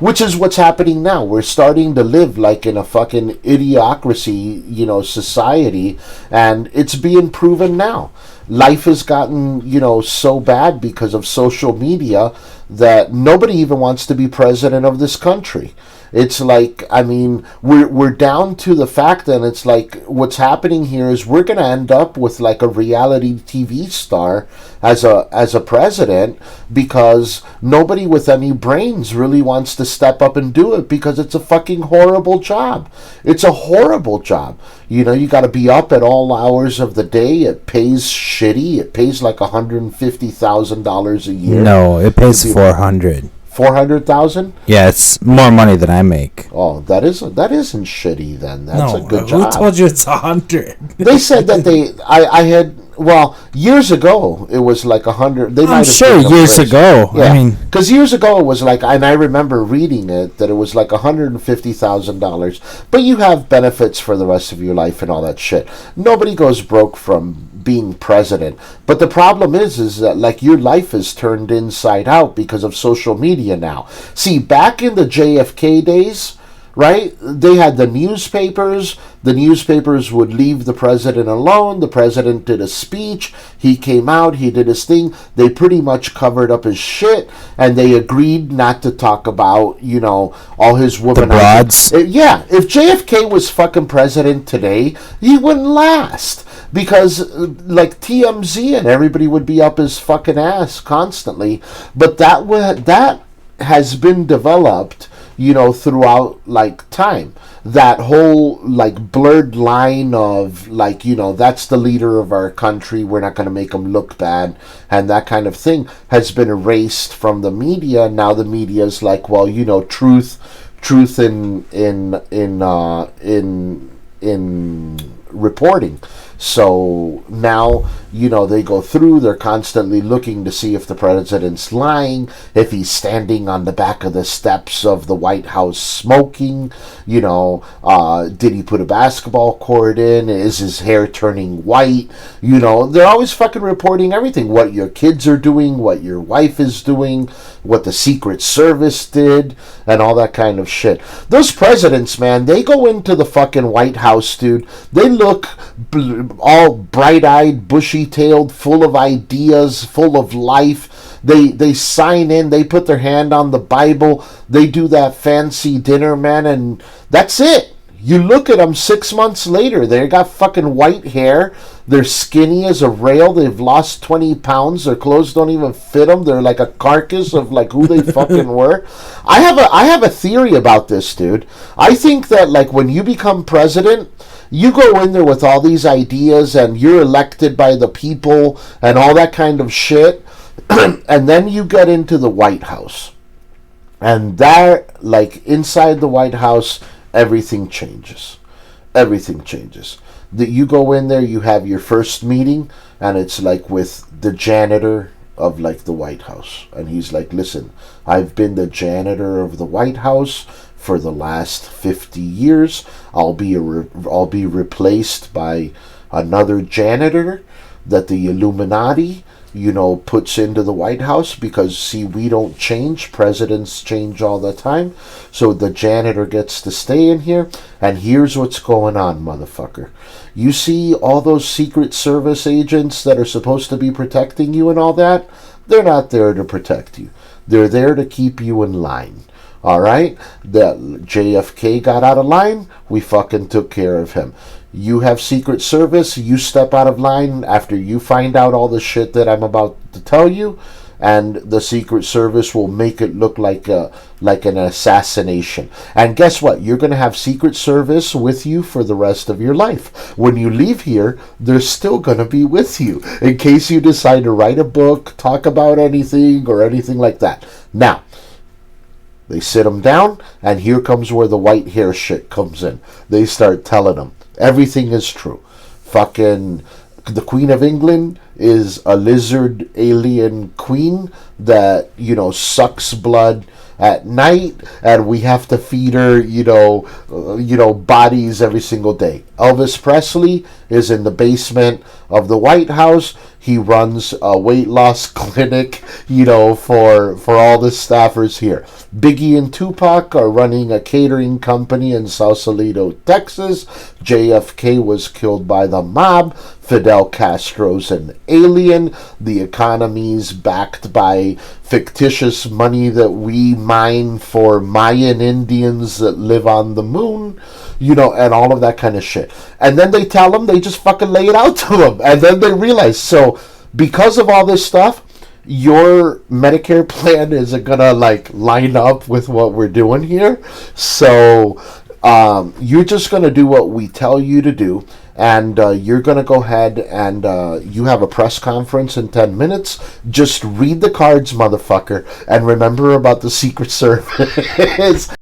Which is what's happening now. We're starting to live like in a fucking idiocracy, society, and it's being proven now. Life has gotten, so bad because of social media that nobody even wants to be president of this country. It's like, I mean, we're down to the fact that it's like what's happening here is we're going to end up with like a reality TV star as a president, because nobody with any brains really wants to step up and do it, because it's a fucking horrible job. It's a horrible job. You got to be up at all hours of the day. It pays shitty. It pays like $150,000 a year. No, it pays $400,000. 400,000? Yeah, it's more money than I make. Oh, that isn't shitty then. That's a good job. Who told you it's 100? They said that I had, well, years ago it was like 100. They might I'm have sure years ago. Yeah. I mean, because years ago it was like, and I remember reading it, that it was like $150,000. But you have benefits for the rest of your life and all that shit. Nobody goes broke from being president. But the problem is that like your life is turned inside out because of social media now. See, back in the JFK days, right, they had the newspapers. The newspapers would leave the president alone. The president did a speech. He came out. He did his thing. They pretty much covered up his shit, and they agreed not to talk about, all his women. The broads. Yeah, if JFK was fucking president today, he wouldn't last. Because, like, TMZ and everybody would be up his fucking ass constantly. But that has been developed, throughout, like, time. That whole, like, blurred line of, like, that's the leader of our country, we're not going to make him look bad, and that kind of thing has been erased from the media. Now the media is like, well, truth in reporting. So now, they go through, they're constantly looking to see if the president's lying, if he's standing on the back of the steps of the White House smoking, did he put a basketball court in, is his hair turning white, they're always fucking reporting everything, what your kids are doing, what your wife is doing, what the Secret Service did, and all that kind of shit. Those presidents, man, they go into the fucking White House, dude, they look all bright-eyed, bushy-tailed, full of ideas, full of life. They sign in, they put their hand on the Bible, they do that fancy dinner, man, and that's it. You look at them 6 months later, they got fucking white hair, they're skinny as a rail, they've lost 20 pounds, their clothes don't even fit them, they're like a carcass of like who they fucking were. I have a theory about this, dude. I think that like when you become president, you go in there with all these ideas and you're elected by the people and all that kind of shit, and then you get into the White House. And that, like, inside the White House, everything changes. Everything changes. You go in there, you have your first meeting, and it's like with the janitor of like the White House. And he's like, listen, I've been the janitor of the White House for the last 50 years. I'll be replaced by another janitor that the Illuminati, puts into the White House, because, see, we don't change. Presidents change all the time. So the janitor gets to stay in here, and here's what's going on, motherfucker. You see all those Secret Service agents that are supposed to be protecting you and all that? They're not there to protect you. They're there to keep you in line. Alright? The JFK got out of line, we fucking took care of him. You have Secret Service, you step out of line after you find out all the shit that I'm about to tell you, and the Secret Service will make it look like an assassination. And guess what? You're going to have Secret Service with you for the rest of your life. When you leave here, they're still going to be with you in case you decide to write a book, talk about anything, or anything like that. Now, they sit them down, and here comes where the white hair shit comes in. They start telling them everything is true. Fucking the Queen of England is a lizard alien queen that, sucks blood at night, and we have to feed her, bodies every single day. Elvis Presley is in the basement of the White House. He runs a weight loss clinic, for all the staffers here. Biggie and Tupac are running a catering company in Sausalito, Texas. JFK was killed by the mob. Fidel Castro's an alien. The economy's backed by fictitious money that we mine for Mayan Indians that live on the moon, and all of that kind of shit. And then they tell them, they just fucking lay it out to them. And then they realize, so because of all this stuff, your Medicare plan isn't gonna line up with what we're doing here. So you're just gonna do what we tell you to do, and you're gonna go ahead and you have a press conference in 10 minutes. Just read the cards, motherfucker, and remember about the Secret Service.